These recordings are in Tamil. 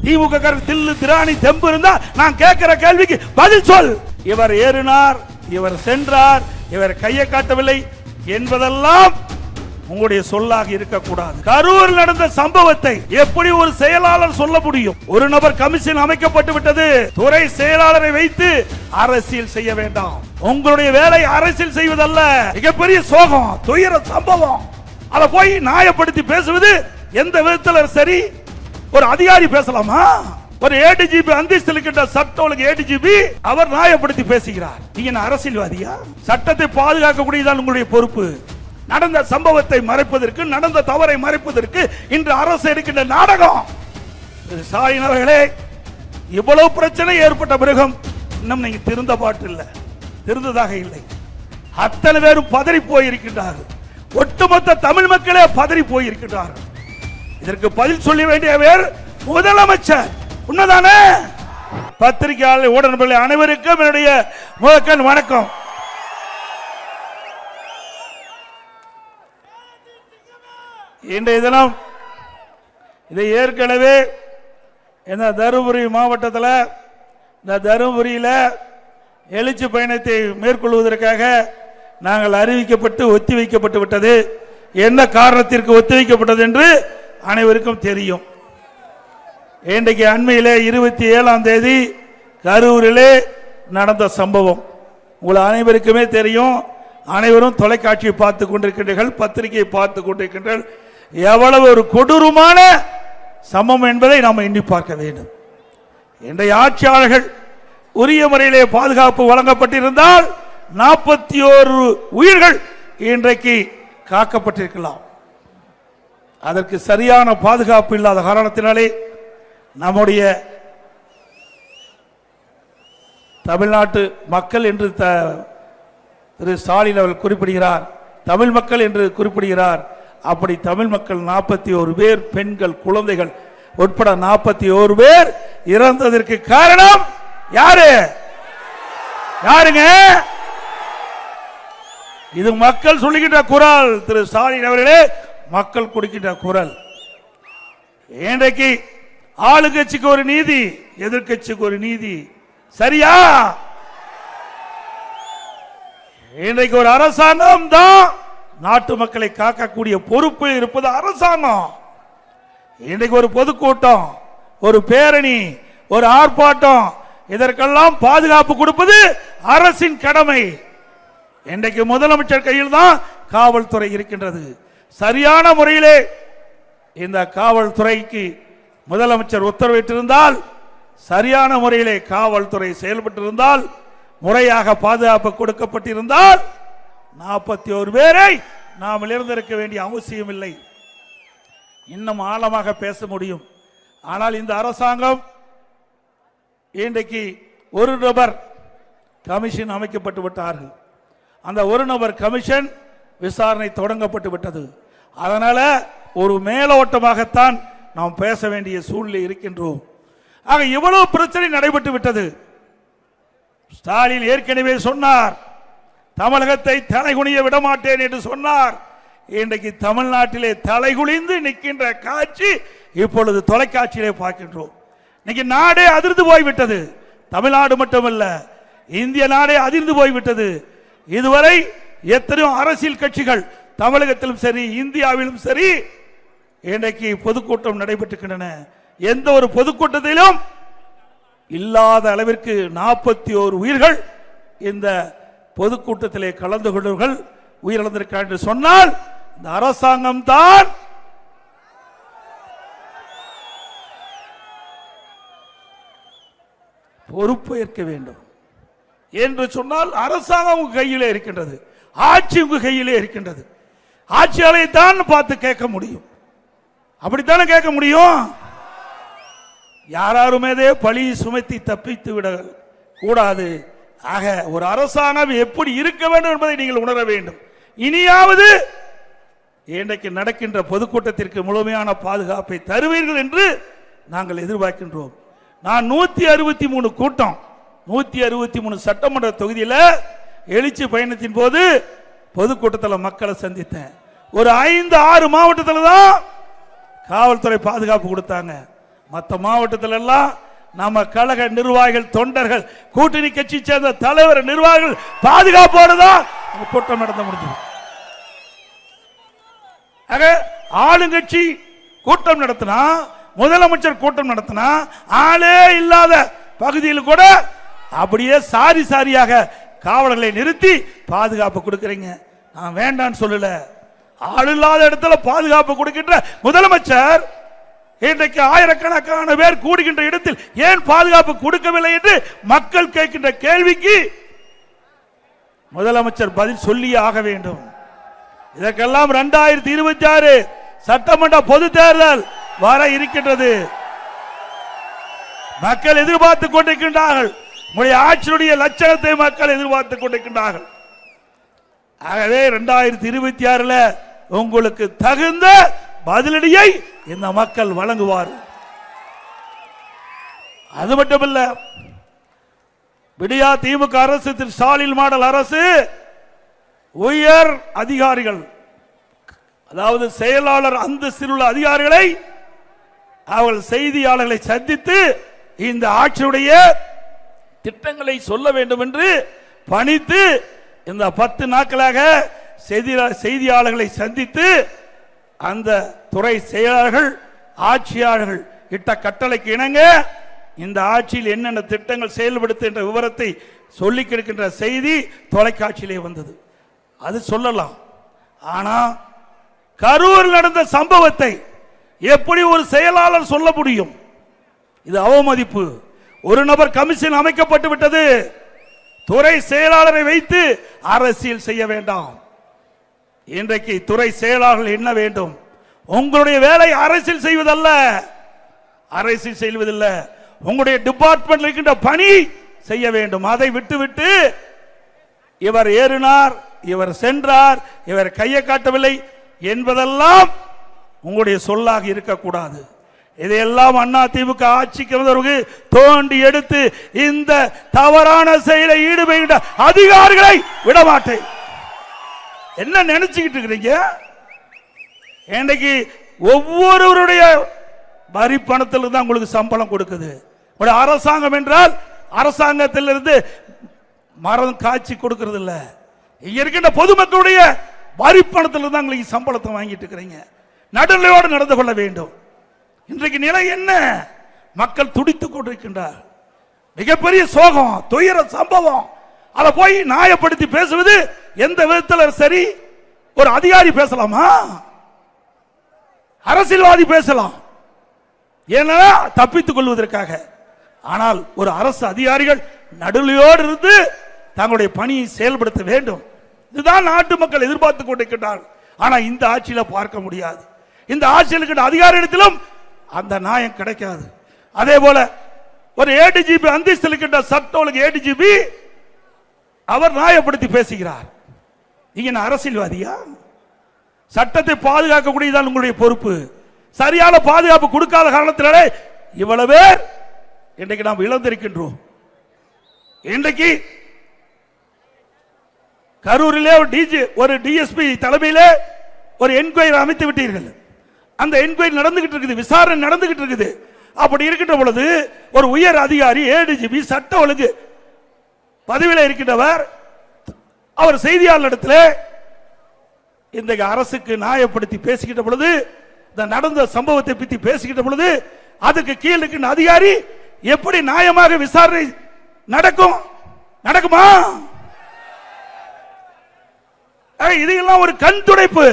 திமுக தில்லு திராணி தெம்பு இருந்தா நான் கேட்கிற கேள்விக்கு பதில் சொல். இவர் ஏறினார், இவர் சென்றார், இவர் கையை காட்டவில்லை என்பதெல்லாம் உங்களுடைய சொல்லாக இருக்கக்கூடாது. கரூரில் நடந்த சம்பவத்தை எப்படி ஒரு செயலாளர் சொல்ல முடியும்? ஒரு நபர் கமிஷன் அமைக்கப்பட்டு விட்டது, துறை செயலாளரை வைத்து அரசியல் செய்ய வேண்டாம். உங்களுடைய வேலை அரசியல் செய்வதல்ல. மிகப்பெரிய சோகம், துயர சம்பவம். அதை போய் நியாயப்படுத்தி பேசுவது எந்த விதத்தில் சரி? ஒரு அதிகாரி பேசலாமா? ஒரு ஏடிஜிபி அந்தஸ்தில் இருக்கின்ற சட்ட ஒழுங்கு ஏடிஜிபி அவர் நியாயப்படுத்தி பேசுகிறார். நீங்க அரசியல்வாதியா? சட்டத்தை பாதுகாக்கக்கூடியதான் உங்களுடைய பொறுப்பு. நடந்த சம்பவத்தை மறைப்பதற்கு, நடந்த தவறை மறைப்பதற்கு இன்று அரசு எடுக்கின்ற நாடகம். ஸ்டாலின் அவர்களே, இவ்வளவு பிரச்சனை ஏற்பட்ட பிறகும் இன்னும் நீங்க திருந்த பாட்டு இல்லை, திருந்ததாக இல்லை. அத்தனை பேரும் பதறி போயிருக்கின்றார்கள். ஒட்டுமொத்த தமிழ் மக்களே பதறி போயிருக்கின்றார்கள். இதற்கு பதில் சொல்ல வேண்டியவர் முதலமைச்சர். உண்மைதானே? பத்திரிகையாளர், ஊடகங்கள் அனைவருக்கும் என்னுடைய முதற்கண் வணக்கம். இன்றைய தினம் இதை ஏற்கனவே இந்த தருமபுரி மாவட்டத்தில், இந்த தருமபுரியில் எழுச்சி பயணத்தை மேற்கொள்வதற்காக நாங்கள் அறிவிக்கப்பட்டு ஒத்தி வைக்கப்பட்டு விட்டது. என்ன காரணத்திற்கு ஒத்தி வைக்கப்பட்டது என்று அனைவருக்கும் தெரியும். இன்றைக்கு அண்மையிலே 27ஆம் தேதி கரூரிலே நடந்த சம்பவம் உங்கள் அனைவருக்குமே தெரியும். அனைவரும் தொலைக்காட்சியை பார்த்து கொண்டிருக்கின்றீர்கள், பத்திரிகையை பார்த்து கொண்டிருக்கின்றீர்கள். எவ்வளவு ஒரு கொடூரமான சம்பவம் என்பதை நாம் எண்ணி பார்க்க வேண்டும். இன்றைய ஆட்சியாளர்கள் உரிய முறையிலே பாதுகாப்பு வழங்கப்பட்டிருந்தால் 41 உயிர்கள் இன்றைக்கு காக்கப்பட்டிருக்கலாம். அதற்கு சரியான பாதுகாப்பு இல்லாத காரணத்தினாலே நம்முடைய தமிழ்நாட்டு மக்கள் என்று திரு ஸ்டாலின் அவர்கள் குறிப்பிடுகிறார், தமிழ் மக்கள் என்று குறிப்பிடுகிறார். அப்படி தமிழ் மக்கள் 41 பேர், பெண்கள், குழந்தைகள் உட்பட 41 பேர் இறந்ததற்கு காரணம் யாரு? யாருங்க? இது மக்கள் சொல்லுகின்ற குரல். திரு ஸ்டாலின் அவர்களே, மக்கள் கொடுக்கின்ற குரல். இன்றைக்கு ஆளுங்கட்சிக்கு ஒரு நீதி, எதிர்கட்சிக்கு ஒரு நீதி. சரியா? இன்றைக்கு ஒரு அரசாங்கம் தான் நாட்டு மக்களை காக்கக்கூடிய பொறுப்பு இருப்பது அரசாங்கம். இன்றைக்கு ஒரு பொதுக்கூட்டம், ஒரு பேரணி, ஒரு ஆர்ப்பாட்டம், இதற்கெல்லாம் பாதுகாப்பு கொடுப்பது அரசின் கடமை. இன்றைக்கு முதலமைச்சர் கையில் தான் காவல்துறை இருக்கின்றது. சரியான முறையிலே இந்த காவல்துறைக்கு முதலமைச்சர் உத்தரவிட்டிருந்தால், சரியான முறையிலே காவல்துறை செயல்பட்டிருந்தால், முறையாக பாதுகாப்பு கொடுக்கப்பட்டிருந்தால் 41 பேரை நாம் இழந்திருக்க வேண்டிய அவசியம் இல்லை. இன்னும் ஆழமாக பேச முடியும். ஆனால் இந்த அரசாங்கம் இன்றைக்கு ஒரு நபர் கமிஷன் அமைக்கப்பட்டு விட்டார்கள். அந்த ஒரு நபர் கமிஷன் விசாரணை தொடங்கப்பட்டு விட்டது. அதனால ஒரு மேலோட்டமாகத்தான் நாம் பேச வேண்டிய சூழ்நிலை இருக்கின்றோம். ஆக இவ்வளவு பிரச்சனை நடைபெற்று விட்டது. ஸ்டாலின் ஏற்கனவே சொன்னார், தமிழகத்தை தலைகுனிய விடமாட்டேன் என்று சொன்னார். இன்றைக்கு தமிழ்நாட்டிலே தலைகுனிந்து நிற்கின்ற காட்சி இப்பொழுது தொலைக்காட்சியிலே பார்க்கின்றோம். இன்னைக்கு நாடே அதிர்ந்து போய்விட்டது. தமிழ்நாடு மட்டுமல்ல, இந்திய நாடே அதிர்ந்து போய்விட்டது. இதுவரை எத்தனையோ அரசியல் கட்சிகள் தமிழகத்திலும் சரி, இந்தியாவிலும் சரி, இன்றைக்கு பொதுக்கூட்டம் நடைபெற்றுகின்றன. எந்த ஒரு பொதுக்கூட்டத்திலும் இல்லாத அளவிற்கு 41 உயிர்கள் இந்த பொதுக்கூட்டத்திலே கலந்து கொண்டவர்கள் உயிரிழந்திருக்கிறார் என்று சொன்னால் இந்த அரசாங்கம் தான் பொறுப்பேற்க வேண்டும் என்று சொன்னால் அரசாங்கம் உங்க கையிலே இருக்கின்றது, ஆட்சி உங்க கையிலே இருக்கின்றது. ஆட்சியாளரை தான் பார்த்து கேட்க முடியும். அப்படித்தானே கேட்க முடியும். யாருமே பழி சுமத்தி தப்பித்து விட கூடாது. ஆக ஒரு அரசாங்கம் எப்படி இருக்க வேண்டும் என்பதை நீங்கள் உணர வேண்டும். இனியாவது இன்றைக்கு நடக்கின்ற பொதுக்கூட்டத்திற்கு முழுமையான பாதுகாப்பை தருவீர்கள் என்று நாங்கள் எதிர்பார்க்கின்றோம். நான் 163 கூட்டம், 163 சட்டமன்ற தொகுதியில் எழுச்சி பயணத்தின் போது பொதுக்கூட்டத்தில் மக்களை சந்தித்தேன். ஒரு 5-6 மாவட்டத்தில் தான் காவல்துறை பாதுகாப்பு கொடுத்தாங்க. மற்ற மாவட்டத்தில் எல்லாம் நம்ம கழக நிர்வாகிகள், தொண்டர்கள், கூட்டணி கட்சி சேர்ந்த தலைவர், நிர்வாகிகள் பாதுகாப்போடு தான் கூட்டம் நடத்த முடியும். ஆளுங்கட்சி கூட்டம் நடத்தினா, முதலமைச்சர் கூட்டம் நடத்தினா, ஆளே இல்லாத பகுதியில் கூட அப்படியே சாரி சாரியாக காவலர்களை நிறுத்தி பாதுகாப்பு கொடுக்கிறீங்க. நான் வேண்டான்னு சொல்லல. ஆள் இல்லாத இடத்துல பாதுகாப்பு கொடுக்கின்ற முதலமைச்சர் இன்றைக்கு ஆயிரக்கணக்கான பேர் கூடுகின்ற இடத்தில் ஏன் பாதுகாப்பு கொடுக்கவில்லை என்று மக்கள் கேட்கின்ற கேள்விக்கு முதலமைச்சர் பதில் சொல்லியே ஆக வேண்டும். இதற்கெல்லாம் 2026 சட்டமன்ற பொது தேர்தல் வர இருக்கின்றது. மக்கள் எதிர்பார்த்துக் கொண்டிருக்கின்றார்கள். உங்களுடைய ஆட்சியுடைய லட்சணத்தை மக்கள் எதிர்பார்த்துக் கொண்டிருக்கின்றார்கள். ஆகவே 2026 உங்களுக்கு தகுந்த பதிலடியை இந்த மக்கள் வழங்குவார். அது மட்டுமல்ல, விடியா திமுக அரசு, திரு ஸ்டாலின் மாடல் அரசு உயர் அதிகாரிகள், அதாவது செயலாளர் அந்தஸ்தில் உள்ள அதிகாரிகளை அவர்கள் செய்தியாளர்களை சந்தித்து இந்த ஆட்சியுடைய திட்டங்களை சொல்ல வேண்டும் என்று பணித்து இந்த 10 நாட்களாக செய்தியாளர்களை சந்தித்து அந்த துறை செயலாளர்கள், ஆட்சியாளர்கள் இட்ட கட்டளைக்கு இணங்க இந்த ஆட்சியில் என்னென்ன திட்டங்கள் செயல்படுத்துகின்ற விவரத்தை சொல்லிக் கொடுக்கின்ற செய்தி தொலைக்காட்சியிலே வந்தது. அது சொல்லலாம். ஆனா கரூர் நடந்த சம்பவத்தை எப்படி ஒரு செயலாளர் சொல்ல முடியும்? இது அவமதிப்பு. ஒரு நபர் கமிஷன் அமைக்கப்பட்டு விட்டது. துறை செயலாளரை வைத்து அரசியல் செய்ய வேண்டாம். இன்றைக்கு துறை செயலாளர்கள் என்ன வேண்டும்? உங்களுடைய வேலை அரசியல் செய்வதல்ல, அரசியல் செய்வதில்லை. உங்களுடைய டிபார்ட்மெண்ட் இருக்கின்ற பணி செய்ய வேண்டும். அதை விட்டுவிட்டு இவர் ஏறினார், இவர் சென்றார், இவர் கையை காட்டவில்லை என்பதெல்லாம் உங்களுடைய சொல்லாக இருக்கக்கூடாது. இதையெல்லாம் அண்ணா திமுக ஆட்சிக்கு வந்தவர்கள் தோண்டி எடுத்து இந்த தவறான செயலை ஈடுபடுகின்ற அதிகாரிகளை விடமாட்டேன். என்ன நினைச்சுக்கிட்டு இருக்கிறீங்க? இன்றைக்கு ஒவ்வொருவருடைய வரி பணத்தில் தான் உங்களுக்கு சம்பளம் கொடுக்குது. அரசாங்கம் என்றால் அரசாங்கத்திலிருந்து மரம் காட்சி கொடுக்கிறது இல்ல. இங்க இருக்கின்ற பொதுமக்களுடைய வரி பணத்தில் தான் உங்களுக்கு சம்பளத்தை வாங்கிட்டு இருக்கிறீங்க. நடுநிலையோடு நடந்து கொள்ள வேண்டும். இன்றைக்கு நிலை என்ன? மக்கள் துடித்துக் கொண்டிருக்கின்றார். மிகப்பெரிய சோகம், துயர சம்பவம். அதை போய் நியாயப்படுத்தி பேசுவது எந்த விதத்தில் சரி? ஒரு அதிகாரி பேசலாமா? அரசியல்வாதி பேசலாம், ஏன்னா தப்பித்துக் கொள்வதற்காக. ஆனால் ஒரு அரசு அதிகாரிகள் நடுநிலையோடு இருந்து தங்களுடைய பணியை செயல்படுத்த வேண்டும். இதுதான் நாட்டு மக்கள் எதிர்பார்த்துக் கொண்டிருக்கின்றார்கள். ஆனா இந்த ஆட்சியில பார்க்க முடியாது. இந்த ஆட்சியில் இருக்கின்ற அதிகாரியிடத்திலும் அந்த நியாயம் கிடைக்காது. அதே போல ஒரு ஏடிஜிபி அந்தஸ்தில் இருக்கின்ற சட்ட ஒழுங்கு ஏடிஜிபி அவர் நியாயப்படுத்தி பேசுகிறார். நீங்க அரசியல்வாதியா? சட்டத்தை பாதுகாக்கக்கூடியதான் உங்களுடைய பொறுப்பு. சரியான பாதுகாப்பு கொடுக்காத காரணத்தினாலே இவ்வளவு பேர் இன்றைக்கு நாம் இழந்திருக்கின்றோம். இன்றைக்கு கரூரிலே ஒரு டிஎஸ்பி தலைமையிலே ஒரு என்கொயரி அமைத்து விட்டீர்கள். அந்த என்கொயரி நடந்துகிட்டு இருக்குது, விசாரணை நடந்துகிட்டு இருக்குது. அப்படி இருக்கின்ற பொழுது ஒரு உயர் அதிகாரி ஏடிஜிபி சட்ட ஒழுங்கு பதவியில் இருக்கின்றவர் அவர் செய்தியாளரிடத்தில் இந்த அரசுக்கு நியாயப்படுத்தி பேசுகின்ற பொழுது, இந்த நடந்த சம்பவத்தை பற்றி பேசுகின்ற பொழுது, அதுக்கு கீழ் இருக்கின்ற அதிகாரி எப்படி நியாயமாக விசாரணை நடக்கும்? நடக்குமா? இதையெல்லாம் ஒரு கண் துடைப்பு.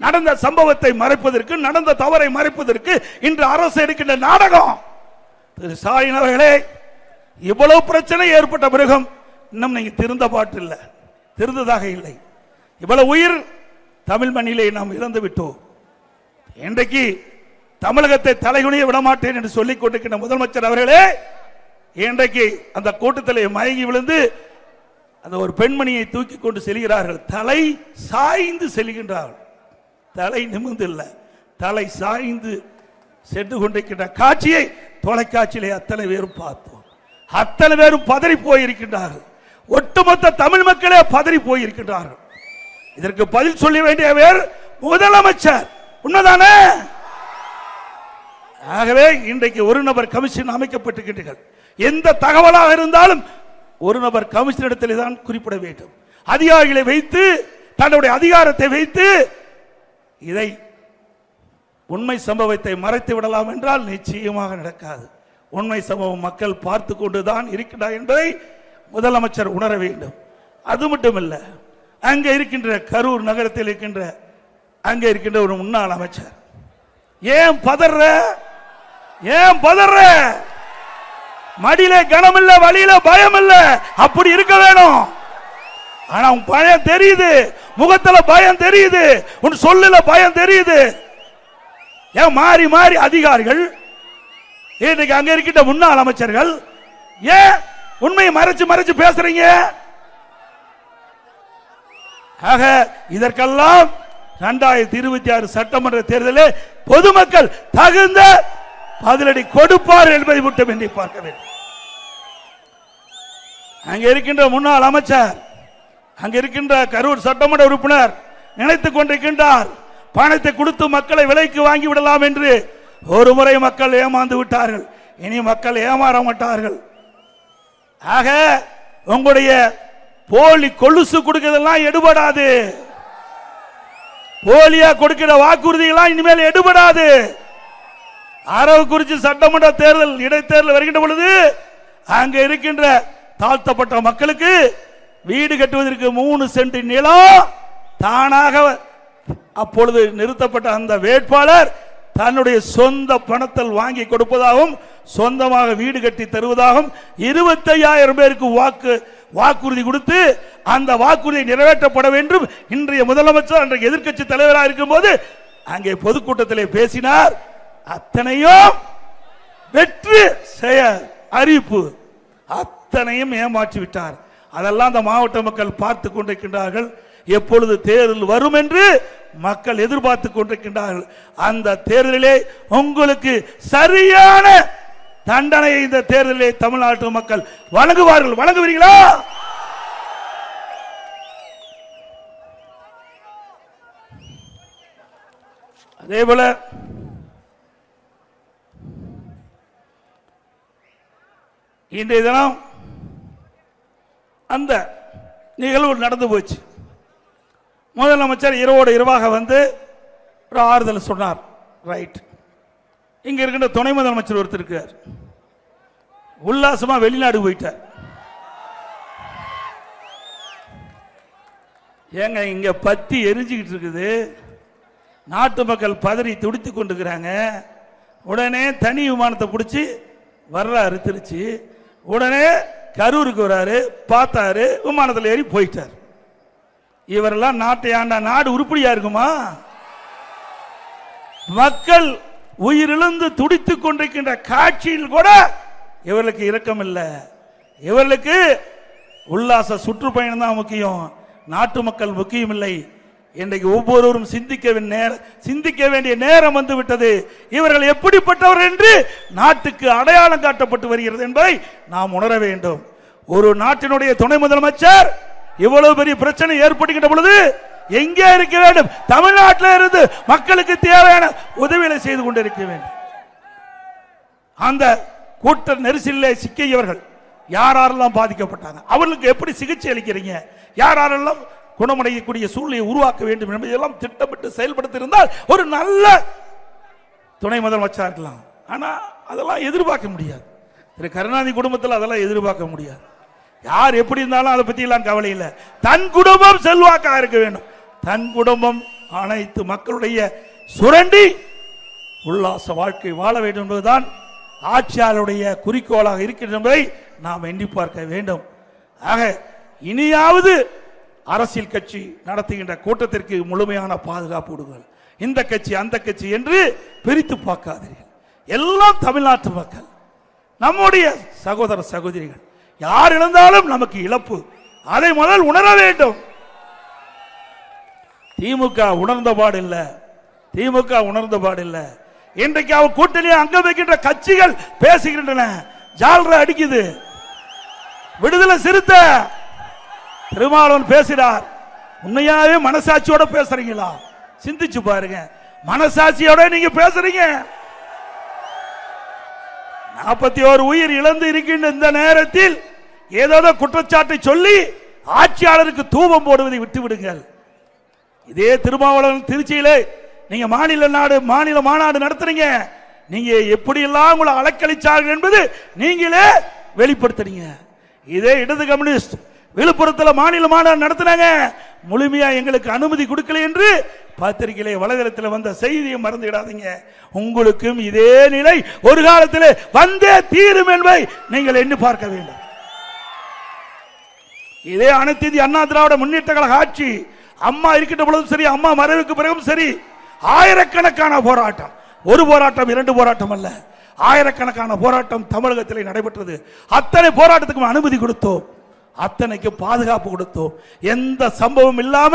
நடந்த சம்பவத்தை மறைப்பதற்கு, நடந்த தவறை மறைப்பதற்கு இன்று அரசு எடுக்கின்ற நாடகம். திரு ஸ்டாலின் அவர்களே, இவ்வளவு பிரச்சனை ஏற்பட்ட பிறகும் இன்னும் நீங்க திருந்த பாட்டில்லை, திருந்ததாக இல்லை. இவ்வளவு உயிர் தமிழ் மண்ணிலே நாம் இழந்து விட்டோம். இன்றைக்கு தமிழகத்தை தலைகுனிய விடமாட்டேன் என்று சொல்லிக் கொண்டிருக்கின்ற முதலமைச்சர் அவர்களே, இன்றைக்கு அந்த கூட்டத்திலே மயங்கி விழுந்து அந்த ஒரு பெண்மணியை தூக்கி கொண்டு செல்கிறார்கள். தலை சாய்ந்து செல்கின்றார்கள். தலை நிமிர்ந்து இல்ல, தலை சாய்ந்து சென்று கொண்டிருக்கின்ற காட்சியை தொலைக்காட்சியிலே அத்தனை பேரும் பார்த்தோம். அத்தனை பேரும் பதறி போயிருக்கின்றார்கள். ஒட்டுமொத்த தமிழ் மக்களே பதறி போயிருக்கின்றார்கள். இதற்கு பதில் சொல்ல வேண்டிய வேறு முதலமைச்சர். உண்மைதானே? ஆகவே இன்றைக்கு ஒரு நபர் கமிஷன் அமைக்கப்பட்டிருக்கிறீர்கள். எந்த தகவலாக இருந்தாலும் ஒரு நபர் கமிஷன் இடத்திலே தான் குறிப்பிட வேண்டும். அதிகாரிகளை வைத்து தன்னுடைய அதிகாரத்தை வைத்து இதை உண்மை சம்பவத்தை மறைத்து விடலாம் என்றால் நிச்சயமாக நடக்காது. உண்மை சம்பவம் மக்கள் பார்த்து கொண்டுதான் இருக்கிறார் என்பதை முதலமைச்சர் உணர வேண்டும். அது மட்டுமல்ல, அங்க இருக்கின்ற கரூர் நகரத்தில் இருக்கின்ற அங்க இருக்கின்ற ஒரு முன்னாள் அமைச்சர் ஏன் பதற மடியில கனம் இல்ல, வழியில பயம் இல்ல, அப்படி இருக்க வேணும். ஆனா உன் பயம் தெரியுது, முகத்துல பயம் தெரியுது, உன் சொல்லுல பயம் தெரியுது. ஏன் மாறி மாறி அதிகாரிகள் இன்னைக்கு அங்க இருக்கின்ற முன்னாள் அமைச்சர்கள் ஏன் உண்மையை மறைச்சு மறைச்சு பேசுறீங்க? ஆக இதற்கெல்லாம் 2026 சட்டமன்ற தேர்தலில் பொதுமக்கள் தகுந்த பதிலடி கொடுப்பார் என்பதை மட்டும் எண்ணி பார்க்க வேண்டும். அங்க இருக்கின்ற முன்னாள் அமைச்சர், அங்க இருக்கின்ற கரூர் சட்டமன்ற உறுப்பினர் நினைத்துக் கொண்டிருக்கின்றார், பணத்தை கொடுத்து மக்களை விலைக்கு வாங்கி விடலாம் என்று. ஒரு முறை மக்கள் ஏமாந்து விட்டார்கள், இனி மக்கள் ஏமாற மாட்டார்கள். ஆக உங்களுடைய போலி கொலுசு கொடுக்கிறதெல்லாம் எடுபடாது, போலியா கொடுக்கிற வாக்குறுதிகளாம் இனிமேல் எடுபடாது. அரவக்குறிச்சி சட்டமன்ற தேர்தல் இடைத்தேர்தல் வருகின்ற பொழுது அங்க இருக்கின்ற தாழ்த்தப்பட்ட மக்களுக்கு வீடு கட்டுவதற்கு 3 சென்ட் நிலம் தானாக அப்பொழுது நிறுத்தப்பட்ட அந்த வேட்பாளர் தன்னுடைய சொந்த பணத்தில் வாங்கி கொடுப்பதாகவும் சொந்தமாக வீடு கட்டி தருவதாகவும் 25,000 பேருக்கு வாக்குறுதி கொடுத்து அந்த வாக்குறுதி நிறைவேற்றப்பட வேண்டும். இன்றைய முதலமைச்சர் அன்றைய எதிர்க்கட்சி தலைவராக இருக்கும் போது அங்கே பொதுக்கூட்டத்திலே பேசினார். அத்தனையும் வெற்றி செய்ய அறிவிப்பு, அத்தனையும் ஏமாற்றி விட்டார். அதெல்லாம் அந்த மாவட்ட மக்கள் பார்த்து கொண்டிருக்கின்றார்கள். எப்பொழுது தேர்தல் வரும் என்று மக்கள் எதிர்பார்த்து கொண்டிருக்கின்றார்கள். அந்த தேர்தலிலே உங்களுக்கு சரியான தண்டனை இந்த தேர்தலிலே தமிழ்நாட்டு மக்கள் வழங்குவார்கள். வழங்குவீர்களா? அதே போல இன்றைய தினம் அந்த நிகழ்வு நடந்து போச்சு. முதலமைச்சர் இரவோடு இரவாக வந்து ஒரு ஆறுதல் சொன்னார். ரைட். இங்க இருக்கின்ற துணை முதலமைச்சர் ஒருத்தர் இருக்கார், உல்லாசமா வெளிநாடு போயிட்டார். ஏங்க இங்க பத்தி எரிஞ்சுக்கிட்டு இருக்குது, நாட்டு மக்கள் பதறி துடித்து கொண்டிருக்கிறாங்க. உடனே தனி விமானத்தை பிடிச்சி வர்றாரு திருச்சி. உடனே கரூருக்கு வராரு, பார்த்தாரு, விமானத்தில் ஏறி போயிட்டார். இவரெல்லாம் நாட்டை ஆண்டா நாடு உருப்படியா இருக்குமா? மக்கள் உயிரிழந்து துடித்துக் கொண்டிருக்கின்ற காட்சியில் கூட இவர்களுக்கு இரக்கம் இல்லை. இவர்களுக்கு உல்லாச சுற்றுப்பயணம் தான் முக்கியம், நாட்டு மக்கள் முக்கியம் இல்லை. இன்றைக்கு ஒவ்வொருவரும் சிந்திக்க வேண்டிய நேரம் வந்து விட்டது. இவர்கள் எப்படிப்பட்டவர் என்று நாட்டுக்கு அடையாளம் காட்டப்பட்டு வருகிறது என்பதை நாம் உணர வேண்டும். ஒரு நாட்டினுடைய துணை முதலமைச்சர் இவ்வளவு பெரிய பிரச்சனை ஏற்படுகின்ற பொழுது எங்கே இருக்க வேண்டும்? தமிழ்நாட்டில் இருந்து மக்களுக்கு தேவையான உதவிகளை செய்து கொண்டிருக்க வேண்டும். அந்த கூட்ட நெரிசலில் சிக்கியவர்கள் யாரெல்லாம் பாதிக்கப்பட்டாங்க, அவர்களுக்கு எப்படி சிகிச்சை அளிக்கிறீங்க, யாரெல்லாம் குணமடையக்கூடிய சூழ்நிலையை உருவாக்க வேண்டும் என்பதெல்லாம் திட்டமிட்டு செயல்படுத்தியிருந்தால் ஒரு நல்ல துணை முதலமைச்சராக இருக்கலாம். ஆனால் அதெல்லாம் எதிர்பார்க்க முடியாது. திரு கருணாநிதி குடும்பத்தில் அதெல்லாம் எதிர்பார்க்க முடியாது. யார் எப்படி இருந்தாலும் அதை பற்றி எல்லாம் கவலை இல்லை. தன் குடும்பம் செல்வாக்காக இருக்க வேண்டும். தன் குடும்பம் அனைத்து மக்களுடைய சுரண்டி உல்லாச வாழ்க்கை வாழ வேண்டும் என்பதுதான் ஆட்சியாளருடைய குறிக்கோளாக இருக்கிறது என்பதை நாம் எண்ணி பார்க்க வேண்டும். ஆக இனியாவது அரசியல் கட்சி நடத்துகின்ற கூட்டத்திற்கு முழுமையான பாதுகாப்பு கொடுங்கள். இந்த கட்சி அந்த கட்சி என்று பிரித்து பார்க்காதீர்கள். எல்லாம் தமிழ்நாட்டு மக்கள், நம்முடைய சகோதர சகோதரிகள். யார் இழந்தாலும் நமக்கு இழப்பு, அதை முதல் உணர வேண்டும். திமுக உணர்ந்த பாடில்லை, திமுக உணர்ந்த பாடில்லை. இன்றைக்கு அவர் கூட்டணியை அங்க வைக்கின்ற கட்சிகள் பேசுகின்றன, ஜால்ரா அடிக்குது. விடுதலை சிறுத்த திருமாவளவன் பேசுகிறார். உண்மையாவே மனசாட்சியோட பேசுறீங்களா? சிந்திச்சு பாருங்க. மனசாட்சியோட நீங்க பேசுறீங்க. 41 உயிர் இழந்து இருக்கின்ற இந்த நேரத்தில் ஏதோ குற்றச்சாட்டை சொல்லி ஆட்சியாளருக்கு தூபம் போடுவதை விட்டுவிடுங்கள். இதே திருமாவளவன் திருச்சியிலே நீங்க மாநில மாநாடு நடத்துறீங்க. நீங்க எப்படி எல்லாம் உங்களை அலக்களிச்சார்கள் என்பது நீங்களே வெளிப்படுத்துறீங்க. இதே இடது கம்யூனிஸ்ட் விழுப்புரத்தில் மாநில மாநாடு நடத்தினாங்க. முழுமையா எங்களுக்கு அனுமதி கொடுக்கல என்று பத்திரிகையிலே வலைதளத்தில் வந்த செய்தியை மறந்துவிடாதீங்க. உங்களுக்கும் இதே நிலை ஒரு காலத்தில் வந்தே தீரும் என்பதை நீங்கள் எண்ணி பார்க்க வேண்டும். இதே அனைத்து இந்திய அண்ணா திராவிட முன்னேற்ற கழக ஆட்சி அம்மா இருக்கின்ற பொழுதும் சரி, அம்மா மறைவுக்கு பிறகும் சரி, ஆயிரக்கணக்கான போராட்டம், ஒரு போராட்டம் இரண்டு போராட்டம் அல்ல, ஆயிரக்கணக்கான போராட்டம் தமிழகத்தில் நடைபெற்றது. அத்தனை போராட்டத்துக்கும் அனுமதி கொடுத்தோம், அத்தனைக்கு பாதுகாப்பு கொடுத்தோம். எந்த சம்பவம் இல்லாம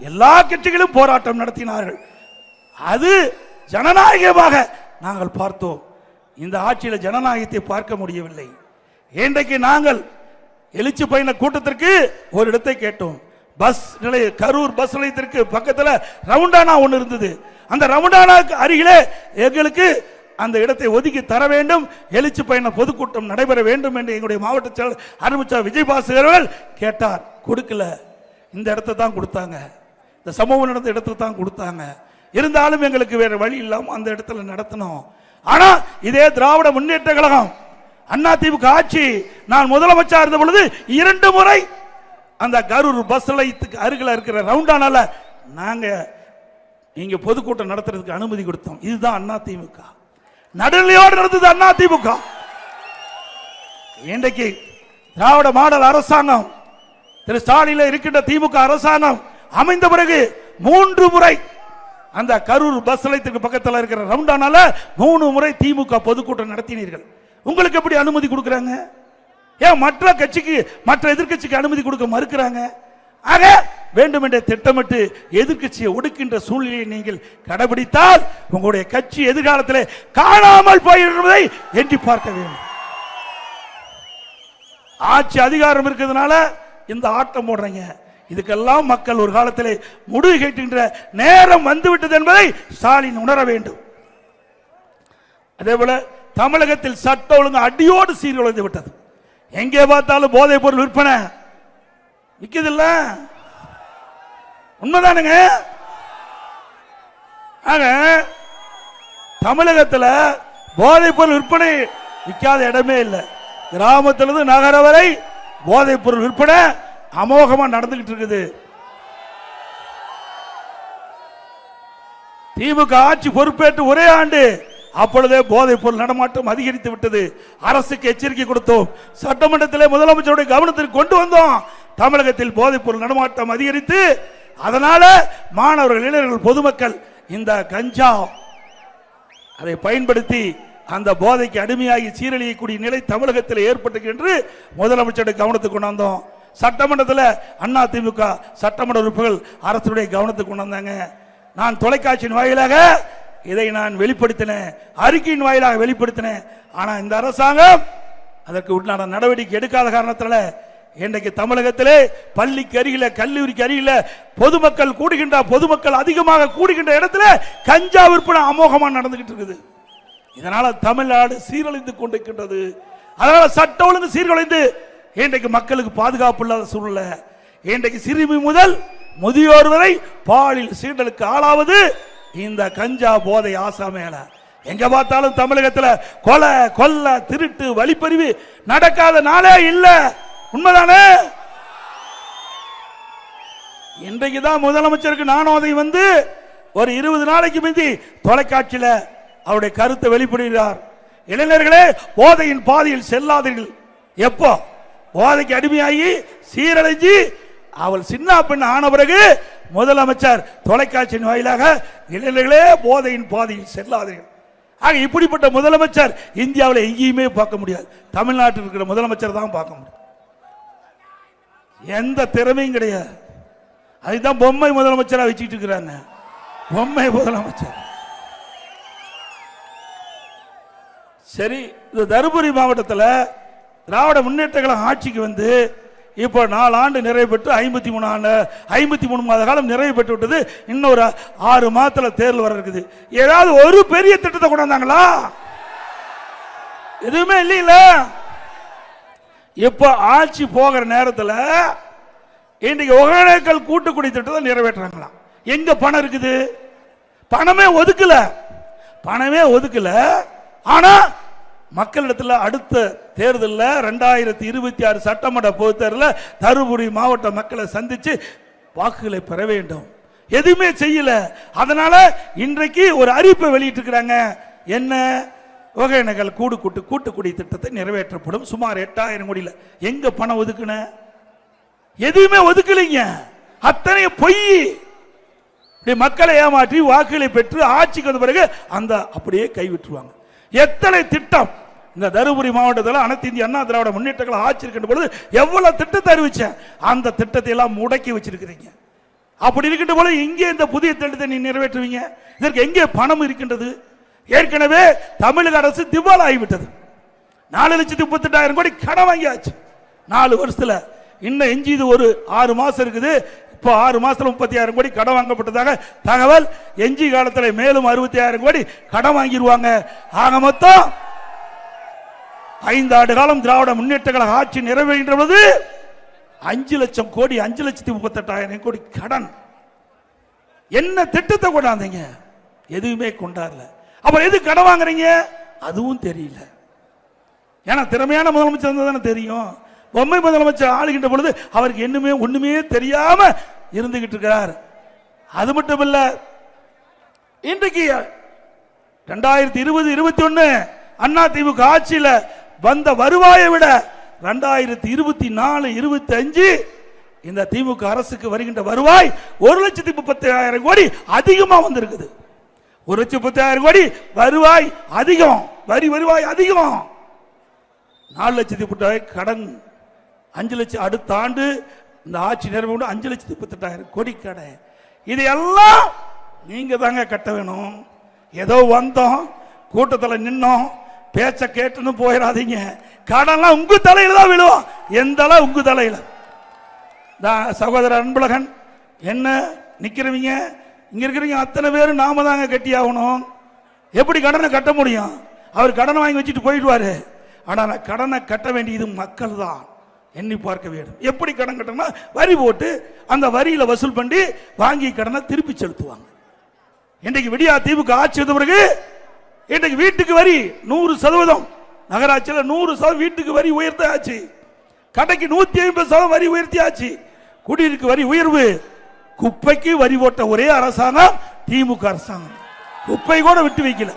எல்லா கட்சிகளும் போராட்டம் நடத்தினார்கள். அது ஜனநாயகமாக நாங்கள் பார்த்தோம். இந்த ஆட்சியில் ஜனநாயகத்தை பார்க்க முடியவில்லை. இன்றைக்கு நாங்கள் எழுச்சி பயண கூட்டத்திற்கு ஒரு இடத்தை கேட்டோம். பஸ் நிலைய கரூர் பஸ் நிலையத்திற்கு பக்கத்தில் ரவுண்டானா ஒன்று இருந்தது. அந்த ரவுண்டானாக்கு அருகிலே எங்களுக்கு அந்த இடத்தை ஒதுக்கி தர வேண்டும், எழுச்சி பயண பொதுக்கூட்டம் நடைபெற வேண்டும் என்று எங்களுடைய மாவட்ட செயலர் அருமைச்சர் விஜயபாஸ்கர் அவர்கள் கேட்டார். கொடுக்கல. இந்த இடத்தை தான் கொடுத்தாங்க, இந்த சம்பவம் நடந்த இடத்தை தான் கொடுத்தாங்க. இருந்தாலும் எங்களுக்கு வேற வழி இல்லாமல் அந்த இடத்துல நடத்தணும். ஆனா இதே திராவிட முன்னேற்ற கழகம் அதிமுக ஆட்சி நான் முதலமைச்சர் இருந்த பொழுது 2 முறை அந்த கரூர் பஸ் நிலையத்துக்கு அருகில் இருக்கிற ரவுண்டானால நாங்க இங்க பொதுக்கூட்டம் நடத்துறதுக்கு அனுமதி கொடுத்தோம். இதுதான் அதிமுக நடுநிலையோடு நடந்தது. அதிமுக இன்றைக்கு திராவிட மாடல் அரசாங்கம் திரு ஸ்டாலின் இருக்கின்ற திமுக அரசாங்கம் அமைந்த பிறகு 3 முறை அந்த கரூர் பஸ் நிலையத்துக்கு பக்கத்தில் இருக்கிற ரவுண்டானால 3 முறை திமுக பொதுக்கூட்டம் நடத்தினீர்கள். உங்களுக்கு எப்படி அனுமதி கொடுக்கிறாங்க? ஏன் மற்ற கட்சிக்கு மற்ற எதிர்கட்சிக்கு அனுமதி கொடுக்க மறுக்கிறாங்க? ஆக வேண்டுமென்றே திட்டமிட்டு எதிர்கட்சியை ஒடுக்கின்ற சூழ்நிலையை நீங்கள் கடைபிடித்தால் உங்களுடைய கட்சி எதிர்காலத்தில் காணாமல் போயிருப்பதை எண்ணி பார்க்க வேண்டும். ஆட்சி அதிகாரம் இருக்கிறதுனால இந்த ஆட்டம் போடுறீங்க. இதுக்கெல்லாம் மக்கள் ஒரு காலத்தில் முடிவு கேட்கின்ற நேரம் வந்துவிட்டது என்பதை ஸ்டாலின் உணர வேண்டும். அதே போல தமிழகத்தில் சட்ட ஒழுங்கு அடியோடு சீர்குலைந்து விட்டது. எங்கே பார்த்தாலும் போதைப் பொருள் விற்பனை விற்கதில்ல, உண்மைதானுங்க. ஆக தமிழகத்தில் போதைப் பொருள் விற்பனை விற்காத இடமே இல்லை. கிராமத்திலிருந்து நகர வரை போதைப் பொருள் விற்பனை அமோகமா நடந்துகிட்டு இருக்குது. திமுக ஆட்சி பொறுப்பேற்று ஒரே ஆண்டு அப்பொழுதே போதைப் பொருள் நடமாட்டம் அதிகரித்து விட்டது. அரசுக்கு எச்சரிக்கை கொடுத்தோம், சட்டமன்றத்தில் முதலமைச்சருடைய கவனத்திற்கு கொண்டு வந்தோம். தமிழகத்தில் போதைப் பொருள் நடமாட்டம் அதிகரித்து அதனால மாணவர்கள், இளைஞர்கள், பொதுமக்கள் இந்த கஞ்சா அதை பயன்படுத்தி அந்த போதைக்கு அடிமையாகி சீரழியக்கூடிய நிலை தமிழகத்தில் ஏற்பட்டு என்று முதலமைச்சருடைய கவனத்துக்கு கொண்டு வந்தோம். சட்டமன்றத்தில் அதிமுக சட்டமன்ற உறுப்பினர்கள் அரசுடைய கவனத்துக்கு கொண்டு வந்தாங்க. நான் தொலைக்காட்சியின் வாயிலாக இதை நான் வெளிப்படுத்தினேன், அறிக்கையின் வாயிலாக வெளிப்படுத்தினேன். ஆனால் இந்த அரசாங்கம் அதற்கு உண்டான நடவடிக்கை எடுக்காத காரணத்தில் இன்றைக்கு தமிழகத்திலே பள்ளிக்கு அருகில, கல்லூரிக்கு அருகில பொதுமக்கள் கூடுகின்ற, பொதுமக்கள் அதிகமாக கூடுகின்ற இடத்துல கஞ்சா விற்பனை அமோகமாக நடந்துகிட்டு இருக்குது. இதனால தமிழ்நாடு சீரழிந்து கொண்டிருக்கின்றது. அதனால சட்ட ஒழுங்கு சீர்குலைந்து இன்றைக்கு மக்களுக்கு பாதுகாப்பு இல்லாத சூழ்நிலை. இன்றைக்கு சிறுமி முதல் முதியோர் வரை பாலியல் சீண்டலுக்கு ஆளாவது இந்த கஞ்சா போதை ஆசா மேல. எங்க பார்த்தாலும் தமிழகத்தில் கொலை, கொல்ல, திருட்டு, வழிப்பறிவு நடக்காத நாளே இல்ல. உண்மைதானே? இன்றைக்குதான் முதலமைச்சருக்கு நானோதை வந்து ஒரு 20 நாளைக்கு முந்தி தொலைக்காட்சியில் அவருடைய கருத்தை வெளிப்படுகிறார். இளைஞர்களே, போதையின் பாதையில் செல்லாதீர்கள். எப்போ போதைக்கு அடிமையாகி சீரழிஞ்சி அவள் சின்ன பெண் ஆன பிறகு முதலமைச்சர் தொலைக்காட்சியின் வாயிலாக இளைஞர்களே போதையின் பாதையில் செல்லாதீர்கள். ஆக இப்படிப்பட்ட முதலமைச்சர் இந்தியாவில் எங்கேயுமே பார்க்க முடியாது. தமிழ்நாட்டில் இருக்கிற முதலமைச்சர் தான் பார்க்க முடியும். எந்த திறமையும் கிடையாது. அதுதான் பொம்மை முதலமைச்சராக வச்சுக்கிட்டு இருக்கிறாங்க. பொம்மை முதலமைச்சர். சரி, இந்த தருமபுரி மாவட்டத்தில் திராவிட முன்னேற்ற கழகம் ஆட்சிக்கு வந்து இப்போ 4 ஆண்டு நிறைவு பெற்று 53 மாத காலம் நிறைவு பெற்று விட்டது. இன்னொரு 6 மாதத்தில் தேர்தல் வர இருக்குது. ஏதாவது ஒரு பெரிய திட்டத்தை கொண்டு வந்தாங்களா? எதுவுமே இல்ல. இப்ப ஆட்சி போகிற நேரத்தில் இன்னைக்கு ஒகேனக்கல் கூட்டுக்குடி திட்டத்தை நிறைவேற்றாங்களாம். எங்க பணம் இருக்குது? பணமே ஒதுக்கல. ஆனா மக்களிடத்தில் அடுத்த தேர்தலில் 2026 சட்டமன்ற பொதுத் தேர்தலில் தருமபுரி மாவட்ட மக்களை சந்திச்சு வாக்குகளை பெற வேண்டும். எதுவுமே செய்யல. அதனால இன்றைக்கு ஒரு அறிவிப்பை வெளியிட்டு இருக்கிறாங்க. என்ன? ஒகேனக்கல் கூட்டுக்குடி திட்டத்தை நிறைவேற்றப்படும் சுமார் 8000 கோடியில். எங்க பணம் ஒதுக்குன? எதுவுமே ஒதுக்கலைங்க. அத்தனை பொய். மக்களை ஏமாற்றி வாக்குகளை பெற்று ஆட்சிக்கு வந்த பிறகு அந்த அப்படியே கைவிட்டுருவாங்க. எத்தனை திட்டம் இந்த தருமபுரி மாவட்டத்தில் அனைத்து இந்திய அண்ணா திராவிட முன்னேற்ற கழகம் ஆட்சி இருக்கின்ற பொழுது எவ்வளவு திட்டத்தை அறிவிச்சேன். அந்த திட்டத்தை எல்லாம் முடக்கி வச்சிருக்கிறீங்க. அப்படி இருக்கின்ற போது இங்கே இந்த புதிய திட்டத்தை நீ நிறைவேற்றுவீங்க? இதற்கு எங்கே பணம் இருக்கின்றது? ஏற்கனவே தமிழக அரசு திவால் ஆகிவிட்டது. 4,38,000 கோடி கடன் வாங்கியாச்சு 4 வருஷத்துல. இன்னும் எஞ்சிது ஒரு 6 மாசம் இருக்குது. இப்போ 6 மாசத்துல 30,000 கோடி கடன் வாங்கப்பட்டதாக தகவல். எஞ்சி காலத்தில் மேலும் 60,000 கோடி கடன் வாங்கிடுவாங்க. ஆக மொத்தம் 5 ஆண்டு காலம் திராவிட முன்னேற்ற கழக ஆட்சி நிறைவேறுகின்ற பொழுது 5 லட்சம் கோடி 5,38,000 கோடி கடன். என்ன திட்டத்தை கொண்டாந்தீங்க? எதுவுமே கொண்டாடல. அப்புறம் எது கடன் வாங்குறீங்க? அதுவும் தெரியல. ஏன்னா திறமையான முதலமைச்சர் தானே தெரியும். பொம்மை முதலமைச்சர் ஆளுகின்ற பொழுது அவருக்கு ஒண்ணுமே தெரியாம இருந்துகிட்டு இருக்கிறார். அது மட்டும் இல்ல, இன்றைக்கு 2020-21 அண்ணா திமுக ஆட்சியில் வந்த வருவாயை விட 2024-25 இந்த திமுக அரசுக்கு வருகின்ற வருவாய் 1,30,000 கோடி அதிகமா வந்திருக்குது. 1,30,000 கோடி வருவாய் அதிகம், வருவாய் அதிகம். 4,30,000 கடன், 5 லட்சம். அடுத்த ஆண்டு இந்த ஆட்சி நிறைவு 5,38,000 கோடி கடன். இதையெல்லாம் நீங்க தாங்க கட்ட வேணும். ஏதோ வந்தோம், கூட்டத்தில் நின்னோம், பேச்ச கேட்டுன்னு போயிடாதீங்க. கடன்லாம் உங்க தலையில தான் விழுவோம். எந்த அளவு உங்க தலையில. சகோதரர் அன்பழகன் என்ன நிக்கிறவங்க இங்க இருக்கிறவங்க அத்தனை பேரும் நாம தாங்க கட்டி ஆகணும். எப்படி கடனை கட்ட முடியும்? அவர் கடனை வாங்கி வச்சுட்டு போயிடுவாரு. ஆனால் கடனை கட்ட வேண்டியது மக்கள் தான். எண்ணி பார்க்க வேண்டும். எப்படி கடன் கட்டணும்னா வரி போட்டு அந்த வரியில வசூல் பண்ணி வாங்கி கடனை திருப்பி செலுத்துவாங்க. இன்றைக்கு விடியா திமுக ஆட்சி வந்த பிறகு இன்றைக்கு வீட்டுக்கு வரி 100%, நகராட்சியில் 100% வீட்டுக்கு வரி உயர்த்தாச்சு. கடைக்கு 150% வரி உயர்த்தியாச்சு. குடியிருக்கு வரி உயர்வு. குப்பைக்கு வரி போட்ட ஒரே அரசாங்கம் திமுக அரசாங்கம். குப்பை கூட விட்டு வைக்கல.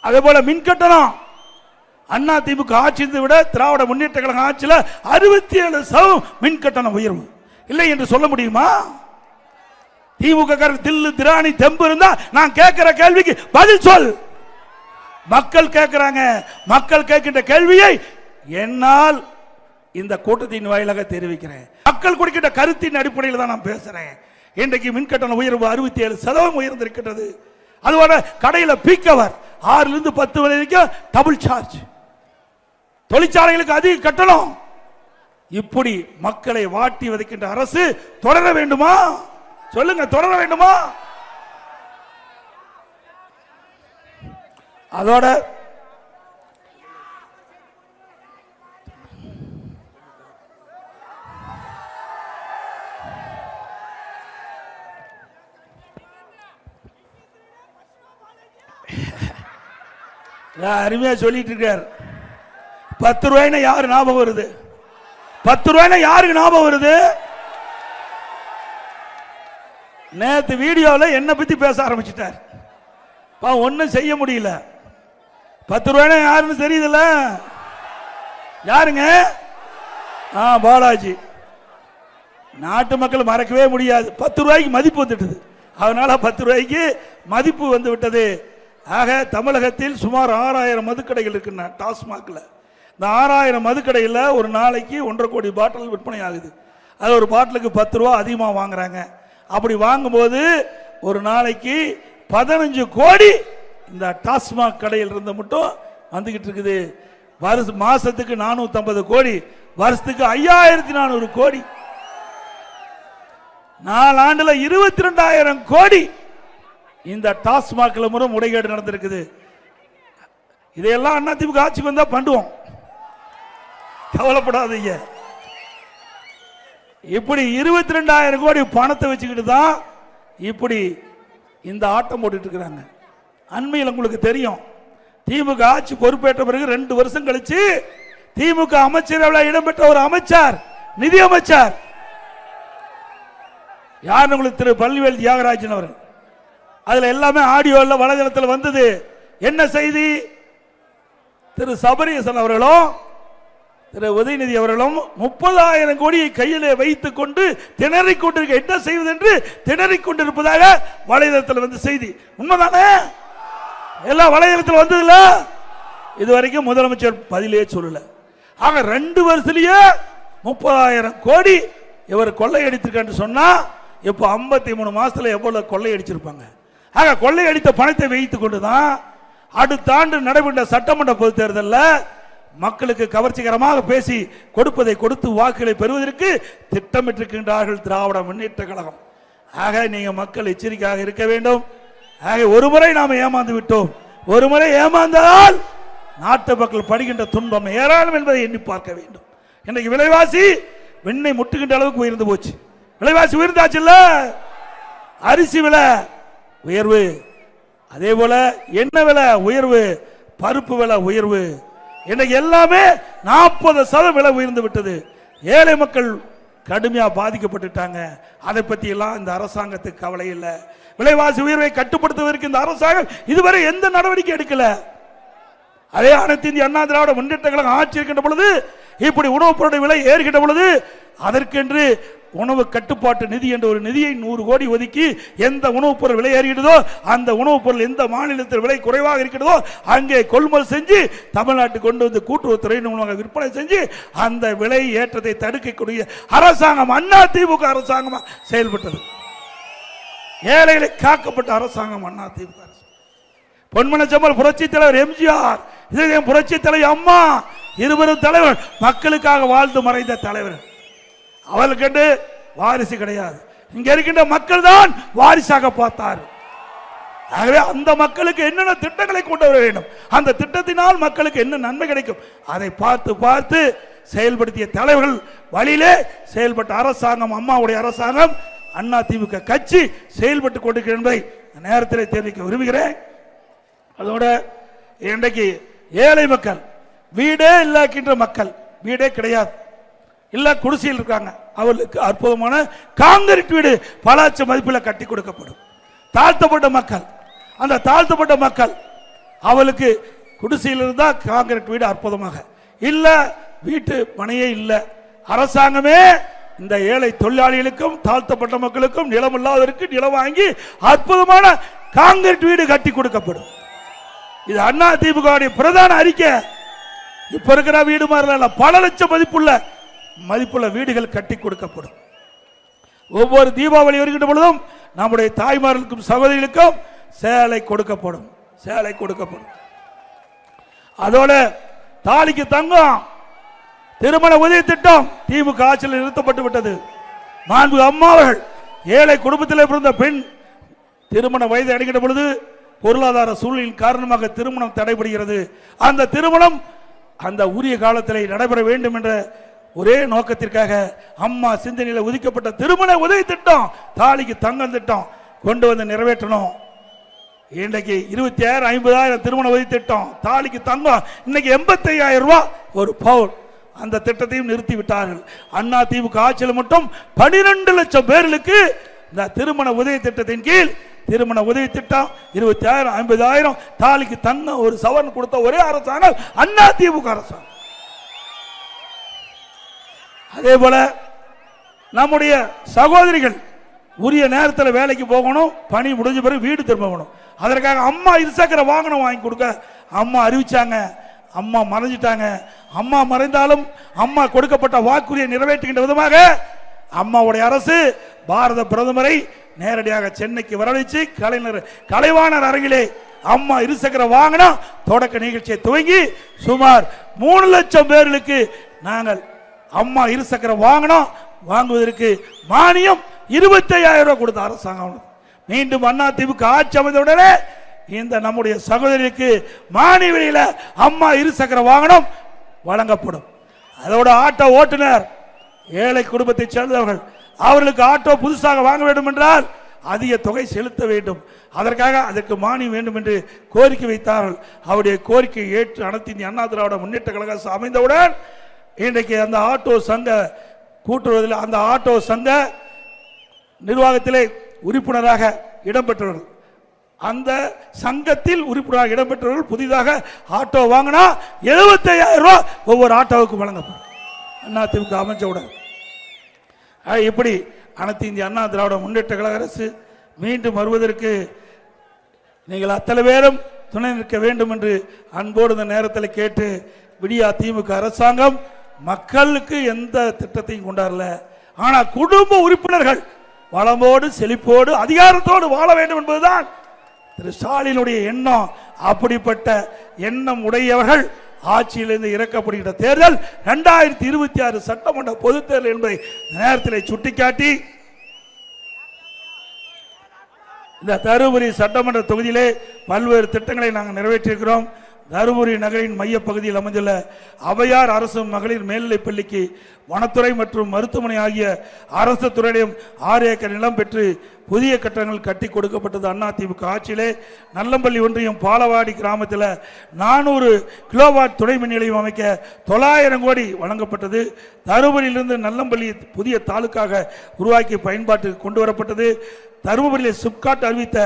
அதே போல மின் கட்டணம் அண்ணா திமுக ஆட்சியை விட திராவிட முன்னேற்ற கழக ஆட்சியில் 67% மின் கட்டணம் உயர்வு. இல்லை என்று சொல்ல முடியுமா? திமுக தில்லு திராணி தெம்பு இருந்தா நான் கேட்கிற கேள்விக்கு பதில் சொல். மக்கள் கேட்கிறாங்க. மக்கள் கேட்கின்ற கேள்வியை என்னால் இந்த கூட்டத்தின் வாயிலாக தெரிவிக்கிறேன். மக்கள் கொடுக்கின்ற கருத்தின் அடிப்படையில் தான் நான் பேசுறேன். இன்றைக்கு மின் கட்டண உயர்வு 67% உயர்ந்திருக்கிறது. அதுபோல கடையில் பீக்கவர் 6 to 10 வரைக்கும் டபுள் சார்ஜ். தொழிற்சாலைகளுக்கு அதிக கட்டணம். இப்படி மக்களை வாட்டி வதைக்கின்ற அரசு தொடர வேண்டுமா? சொல்லுங்க, தொடர வேண்டுமா? அதோட அருமையா சொல்லிட்டு இருக்கார். 10 ரூபாய்னா யாரு ஞாபகம் வருது? 10 ரூபாய்னா யாருக்கு ஞாபகம் வருது? நேத்து வீடியோவில் என்ன பத்தி பேச ஆரம்பிச்சிட்டார். ஒன்னும் செய்ய முடியல. 10 ரூபாய்னா யாருன்னு தெரியுதுல்ல? யாருங்க? பாலாஜி. நாட்டு மக்கள் மறக்கவே முடியாது. 10 ரூபாய்க்கு மதிப்பு வந்துட்டது. அதனால 10 ரூபாய்க்கு மதிப்பு வந்து விட்டது. ஆக தமிழகத்தில் சுமார் 6000 மதுக்கடைகள் இருக்குன்னா டாஸ்மாக்ல. இந்த 6000 மதுக்கடையில் ஒரு நாளைக்கு 1.5 கோடி பாட்டில் விற்பனை ஆகுது. அது ஒரு பாட்டிலுக்கு 10 ரூபா அதிகமாக வாங்குறாங்க. அப்படி வாங்கும்போது ஒரு நாளைக்கு 15 கோடி இந்த டாஸ்மாக் கடையில் இருந்து மட்டும் வந்துகிட்டு இருக்குது. மாசத்துக்கு 450 கோடி, வருஷத்துக்கு 5400 கோடி. 4 ஆண்டுல 22,000 கோடி இந்த டாஸ்மாக்ல முறைகேடு நடந்திருக்குது. இதையெல்லாம் அதிமுக ஆட்சிக்கு வந்தா பண்ணுவோம், கவலைப்படாதீங்க. இப்படி 22,000 கோடி பணத்தை வச்சுக்கிட்டு தான் இப்படி இந்த ஆட்டம் போட்டுட்டு இருக்கிறாங்க. அண்மையில் உங்களுக்கு தெரியும், திமுக ஆட்சி பொறுப்பேற்ற பிறகு 2 வருஷம் கழிச்சு திமுக அமைச்சரவையில் இடம்பெற்ற ஒரு அமைச்சர், நிதி அமைச்சர் யார் உங்களுக்கு, திரு பழனிவேல் தியாகராஜன் அவர். அதுல எல்லாமே ஆடியோல வலைதளத்தில் வந்தது. என்ன செய்தி? திரு சபரீசன் அவர்களும் திரு உதயநிதி அவர்களும் 30,000 கோடியை கையிலே வைத்துக் கொண்டு திணறிக் கொண்டிருக்க, என்ன செய்வது என்று திணறிக் கொண்டிருப்பதாக வலைதளத்தில் வந்து செய்தி. உண்மைதானே? எல்லாம் வலைதளத்தில் வந்ததுல இதுவரைக்கும் முதலமைச்சர் பதிலே சொல்லல. ஆக 2 வருஷத்திலேயே 30,000 கோடி இவர் கொள்ளையடித்திருக்கான்னு சொன்னா இப்ப 53 மாசத்துல எவ்வளவு கொள்ளையடிச்சிருப்பாங்க. ஆக கொள்ளையடித்த பணத்தை வைத்துக் கொண்டுதான் அடுத்த ஆண்டு நடைபெற்ற சட்டமன்ற பொதுத் தேர்தலில் மக்களுக்கு கவர்ச்சிகரமாக பேசி கொடுப்பதை கொடுத்து வாக்குகளை பெறுவதற்கு திட்டமிட்டிருக்கின்றார்கள் திராவிட முன்னேற்ற கழகம். ஆக நீங்க மக்கள் எச்சரிக்கையாக இருக்க வேண்டும். ஆக ஒரு முறை நாம் ஏமாந்து விட்டோம், ஒரு முறை ஏமாந்தால் நாட்டு மக்கள் படுகின்ற துன்பம் ஏராளம் என்பதை எண்ணி பார்க்க வேண்டும். இன்னைக்கு விலைவாசி வெண்ணை முட்டுகின்ற அளவுக்கு உயர்ந்து போச்சு. விலைவாசி உயர்ந்தாச்சு இல்ல, அரிசி விலை உயர்வு, அதே போல எண்ணெய் விலை உயர்வு, பருப்பு விலை உயர்வு, இன்னைக்கு எல்லாமே 40% விலை உயர்ந்து விட்டது. ஏழை மக்கள் கடுமையா பாதிக்கப்பட்டுட்டாங்க. அதை பத்தி எல்லாம் இந்த அரசாங்கத்துக்கு கவலை இல்லை. விலைவாசி உயர்வை கட்டுப்படுத்துவதற்கு இந்த அரசாங்கம் இதுவரை எந்த நடவடிக்கை எடுக்கல. அதே அனைத்து இந்திய அண்ணா திராவிட முன்னேற்ற கழகம் ஆட்சி இருக்கின்ற பொழுது இப்படி உணவுப் பொருட்கள் விலை ஏறுகின்ற பொழுது அதற்கென்று உணவு கட்டுப்பாட்டு நிதி என்ற ஒரு நிதியை 100 கோடி ஒதுக்கி எந்த உணவுப் பொருள் விலை ஏறுகிறதோ அந்த உணவுப் பொருள் எந்த மாநிலத்தில் விலை குறைவாக இருக்கிறதோ அங்கே கொள்முதல் செஞ்சு தமிழ்நாட்டுக்கு கொண்டு வந்து கூட்டுறவுத்துறை மூலமாக விற்பனை செஞ்சு அந்த விலை ஏற்றத்தை தடுக்கக்கூடிய அரசாங்கம் அண்ணா திமுக அரசாங்கமா செயல்பட்டது. ஏழைகளை காக்கப்பட்ட அரசாங்கம் அண்ணா திமுக. பொன்மனச்செம்மல் புரட்சி தலைவர் எம்ஜிஆர், இதயம் புரட்சி தலைவர் அம்மா, இருவரும் தலைவர் மக்களுக்காக வாழ்ந்து மறைந்த தலைவர். அவர்களுக்கு வாரிசு கிடையாது. இங்க இருக்கின்ற மக்கள் தான் வாரிசாக பார்த்தார். ஆகவே அந்த மக்களுக்கு என்னென்ன திட்டங்களை கொண்டு வர வேண்டும், அந்த திட்டத்தினால் மக்களுக்கு என்ன நன்மை கிடைக்கும் அதை பார்த்து பார்த்து செயல்படுத்திய தலைவர்கள் வழியிலே செயல்பட்ட அரசாங்கம் அம்மாவுடைய அரசாங்கம் அண்ணா திமுக கட்சி செயல்பட்டு கொண்டிருக்கிறது என்பதை நேரத்தில் தெரிவிக்க விரும்புகிறேன். அதோட இன்றைக்கு ஏழை மக்கள், வீடே இல்லாக்கின்ற மக்கள், வீடே கிடையாது, இல்ல குடிசையில் இருக்காங்க, அவர்களுக்கு அற்புதமான காங்கிரீட் வீடு பல லட்சம் மதிப்பில் கட்டி கொடுக்கப்படும். தாழ்த்தப்பட்ட மக்கள், அந்த தாழ்த்தப்பட்ட மக்கள் அவளுக்கு குடிசையில் இருந்தா காங்கிரீட் வீடு அற்புதமாக இல்ல, வீட்டு மனையே இல்ல. அரசாங்கமே இந்த ஏழை தொழிலாளிகளுக்கும் தாழ்த்தப்பட்ட மக்களுக்கும் நிலம் இல்லாதவருக்கு நிலம் வாங்கி அற்புதமான காங்கிரீட் வீடு கட்டி கொடுக்கப்படும். இது அண்ணா திமுக பிரதான அறிக்கை. இப்ப இருக்கிற வீடு மாதிரி பல லட்சம் மதிப்புள்ள வீடுகள் கட்டி கொடுக்கப்படும். ஒவ்வொரு தீபாவளி வருகின்ற பொழுதும் நம்முடைய தாய்மார்களுக்கும் சகோதரிகளுக்கும் சேலை கொடுக்கப்படும், சேலை கொடுக்கப்படும். அதோட தாலிக்கு தங்கம் திருமண உதவி திட்டம் திமுக ஆட்சியில் நிறுத்தப்பட்டு விட்டது. மாண்பு அம்மா அவர்கள் ஏழை குடும்பத்தில் பிறந்த பெண் திருமண வயது அடைகின்ற பொழுது பொருளாதார சூழலின் காரணமாக திருமணம் தடைபடுகிறது. அந்த திருமணம் அந்த உரிய காலத்தில் நடைபெற வேண்டும் என்ற ஒரே நோக்கத்திற்காக அம்மா சிந்தனையில் ஒதுக்கப்பட்ட திருமண உதவி திட்டம், தாலிக்கு தங்கம் திட்டம் கொண்டு வந்து நிறைவேற்றணும். இன்றைக்கு 20,000 50,000 திருமண உதவி திட்டம், தாலிக்கு தங்கம் இன்னைக்கு 85,000 ரூபாய் ஒரு பவுன். அந்த திட்டத்தையும் நிறுத்தி விட்டார்கள். அண்ணா திமுக ஆட்சியில் மட்டும் 12 லட்சம் பேர்களுக்கு இந்த திருமண உதவி திட்டத்தின் கீழ் திருமண உதவி திட்டம் 20,000 50,000 தாலிக்கு தங்கம் ஒரு சவரன் கொடுத்த ஒரே அரசாங்கம் அண்ணா திமுக அரசாங்கம். அதே போல நம்முடைய சகோதரிகள் உரிய நேரத்தில் வேலைக்கு போகணும், பணி முடிஞ்ச பிறகு வீடு திரும்பணும். அதற்காக அம்மா இருசக்கர வாகனம் வாங்கி கொடுக்க அம்மா அறிவிச்சாங்க. அம்மா மறைஞ்சிட்டாங்க. அம்மா மறைந்தாலும் அம்மா கொடுக்கப்பட்ட வாக்குறுதியை நிறைவேற்றுகின்ற விதமாக அம்மாவுடைய அரசு பாரத பிரதமரை நேரடியாக சென்னைக்கு வரவழைச்சு கலைவாணர் அரங்கிலே அம்மா இருசக்கர வாகனம் தொடக்க நிகழ்ச்சியை துவங்கி சுமார் 3 லட்சம் பேர்களுக்கு நாங்கள் அம்மா இருசக்கர வாகனம் வாங்குவதற்கு மானியம் 25,000 ரூபாய் கொடுத்த அரசாங்கம். மீண்டும் அண்ணா திமுக ஆட்சி அமைந்தவுடனே இந்த நம்முடைய சகோதரிக்கு மானிவெளியில அம்மா இருசக்கர வாகனம் வழங்கப்படும். அதோட ஆட்டோ ஓட்டுநர் ஏழை குடும்பத்தை சேர்ந்தவர்கள், அவர்களுக்கு ஆட்டோ புதுசாக வாங்க வேண்டும் என்றால் அதிக தொகை செலுத்த வேண்டும். அதற்காக அதற்கு மானியம் வேண்டும் என்று கோரிக்கை வைத்தார்கள். அவருடைய கோரிக்கையை ஏற்று அனைத்து இந்திய அண்ணா திராவிட முன்னேற்ற கழகம் அமைந்தவுடன் இன்றைக்கு அந்த ஆட்டோ சங்க கூட்டுறதில் அந்த ஆட்டோ சங்க நிர்வாகத்திலே உறுப்பினராக இடம்பெற்றவர்கள், அந்த சங்கத்தில் உறுப்பினராக இடம்பெற்றவர்கள் புதிதாக ஆட்டோ வாங்கினா 75,000 ரூபாய் ஒவ்வொரு ஆட்டோவுக்கும் வழங்கப்படும். அதிமுக அமைச்சவுடன் இப்படி அனைத்து இந்திய அண்ணா திராவிட முன்னேற்ற கழக அரசு மீண்டும் வருவதற்கு நீங்கள் அத்தனை பேரும் துணை நிற்க வேண்டும் என்று அன்போடு இந்த நேரத்தில் கேட்டு, விடியா திமுக அரசாங்கம் மக்களுக்கு எந்த திட்டத்தையும் கொண்டாடல. ஆனால் குடும்ப உறுப்பினர்கள் வளமோடு செழிப்போடு அதிகாரத்தோடு வாழ வேண்டும் என்பதுதான் திரு ஸ்டாலினுடைய எண்ணம். அப்படிப்பட்ட எண்ணம் உடையவர்கள் ஆட்சியிலிருந்து இறக்கப்படுகின்ற தேர்தல் 2026 சட்டமன்ற பொதுத் தேர்தல் என்பதை நேரத்தில் சுட்டிக்காட்டி, இந்த தருமபுரி சட்டமன்ற தொகுதியிலே பல்வேறு திட்டங்களை நாங்கள் நிறைவேற்றியிருக்கிறோம். தருமபுரி நகரின் மைய பகுதியில் அமைந்துள்ள அவையார் அரசு மகளிர் மேல்நிலைப் பள்ளிக்கு வனத்துறை மற்றும் மருத்துவமனை ஆகிய அரசு துறையிடம் 6 ஏக்கர் நிலம் பெற்று புதிய கட்டடங்கள் கட்டி கொடுக்கப்பட்டது. அதிமுக ஆட்சியிலே நல்லம்பள்ளி ஒன்றியம் பாலவாடி கிராமத்தில் 400 கிலோவாட் துணை மின் நிலையம் அமைக்க 900 கோடி வழங்கப்பட்டது. தருமபுரியிலிருந்து நல்லம்பள்ளி புதிய தாலுக்காக உருவாக்கி பயன்பாட்டுக்கு கொண்டு வரப்பட்டது. தருமபுரியில் சிப்காட் அறிவித்த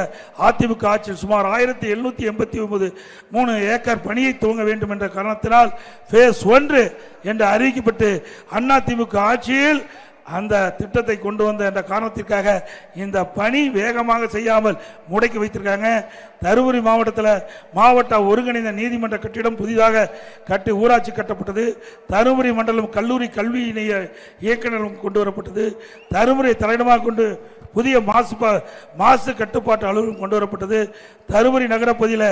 அதிமுக ஆட்சியில் சுமார் 1789 ஏக்கர் பணியை துவங்க வேண்டும் என்ற காரணத்தினால் பேஸ் 1 என்று அறிவிக்கப்பட்டு அதிமுக ஆட்சியில் அந்த திட்டத்தை கொண்டு வந்த என்ற காரணத்திற்காக இந்த பணி வேகமாக செய்யாமல் முடக்கி வைத்திருக்காங்க. தருமபுரி மாவட்டத்தில் மாவட்ட ஒருங்கிணைந்த நீதிமன்ற கட்டிடம் புதிதாக கட்டி ஊராட்சி கட்டப்பட்டது. தருமபுரி மண்டலம் கல்லூரி கல்வி இணைய இயக்குநரும் கொண்டு வரப்பட்டது. தருமபுரி தலைநகரமாக கொண்டு புதிய மாசு கட்டுப்பாட்டு அலுவலகம் கொண்டு வரப்பட்டது. தருமபுரி நகர பகுதியில்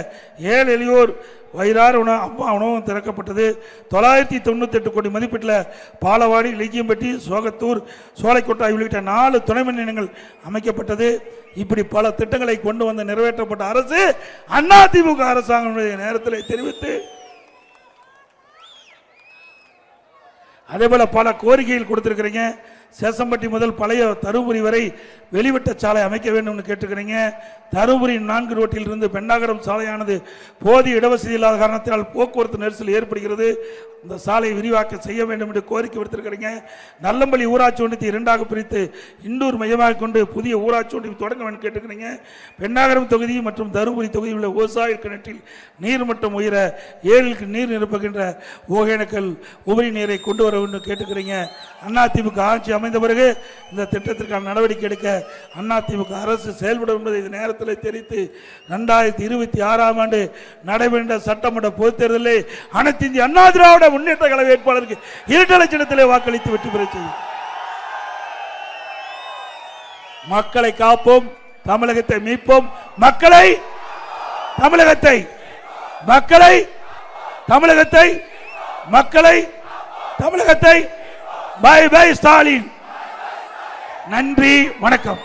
7 எளியோர் வயிறார அம்மா உணவகம் திறக்கப்பட்டது. 998 கோடி மதிப்பீட்டில் பாலவாடி, லிங்கியம்பட்டி, சோகத்தூர், சோலைக்கோட்டை உள்ளிட்ட 4 துணை மின் நிலையங்கள் அமைக்கப்பட்டது. இப்படி பல திட்டங்களை கொண்டு வந்து நிறைவேற்றப்பட்ட அரசு அதிமுக அரசாங்கம் நேரத்தில் தெரிவித்து, அதே போல பல கோரிக்கைகள் கொடுத்திருக்கிறீங்க. சேசம்பட்டி முதல் பழைய தருமபுரி வரை வெளிவட்ட சாலை அமைக்க வேண்டும் கேட்டுக்கிறீங்க. தருமபுரி 4 ரோட்டில் இருந்து பெண்ணாகரம் சாலையானது போதிய இடவசதி இல்லாத காரணத்தினால் போக்குவரத்து நெரிசல் ஏற்படுகிறது. இந்த சாலை விரிவாக்கம் செய்ய வேண்டும் என்று கோரிக்கை விடுத்திருக்கிறீங்க. நல்லம்பள்ளி ஊராட்சி ஒன்றியத்தை 2ஆக பிரித்து இண்டூர் மையமாக கொண்டு புதிய ஊராட்சி ஒன்றியம் தொடங்க வேண்டும் கேட்டுக்கிறீங்க. பெண்ணாகரம் தொகுதி மற்றும் தருமபுரி தொகுதியில் உள்ள விவசாய கிணற்றில் நீர்மட்டம் உயர 7 நீர் நிரப்புகின்ற ஒகேனக்கல் உபரி நீரை கொண்டு வர வேண்டும் கேட்டுக்கிறீங்க. அதிமுக ஆட்சி அமைந்த பிறகு இந்த திட்டத்திற்கான நடவடிக்கை எடுக்க அதிமுக அரசு செயல்படும் என்பதை இந்த நேரத்தில் தெரிவித்து, 2026ஆம் ஆண்டு நடைபெற்ற சட்டமன்ற பொதுத் தேர்தலில் அனைத்து இந்திய அண்ணா திராவிட முன்னேற்ற கழக வேட்பாளருக்கு இரட்டை சின்னத்திலே வாக்களித்து வெற்றி பெற செய்யும். மக்களை காப்போம், தமிழகத்தை மீட்போம். மக்களை தமிழகத்தை மக்களை தமிழகத்தை மக்களை தமிழகத்தை பை பை ஸ்டாலின். நன்றி, வணக்கம்.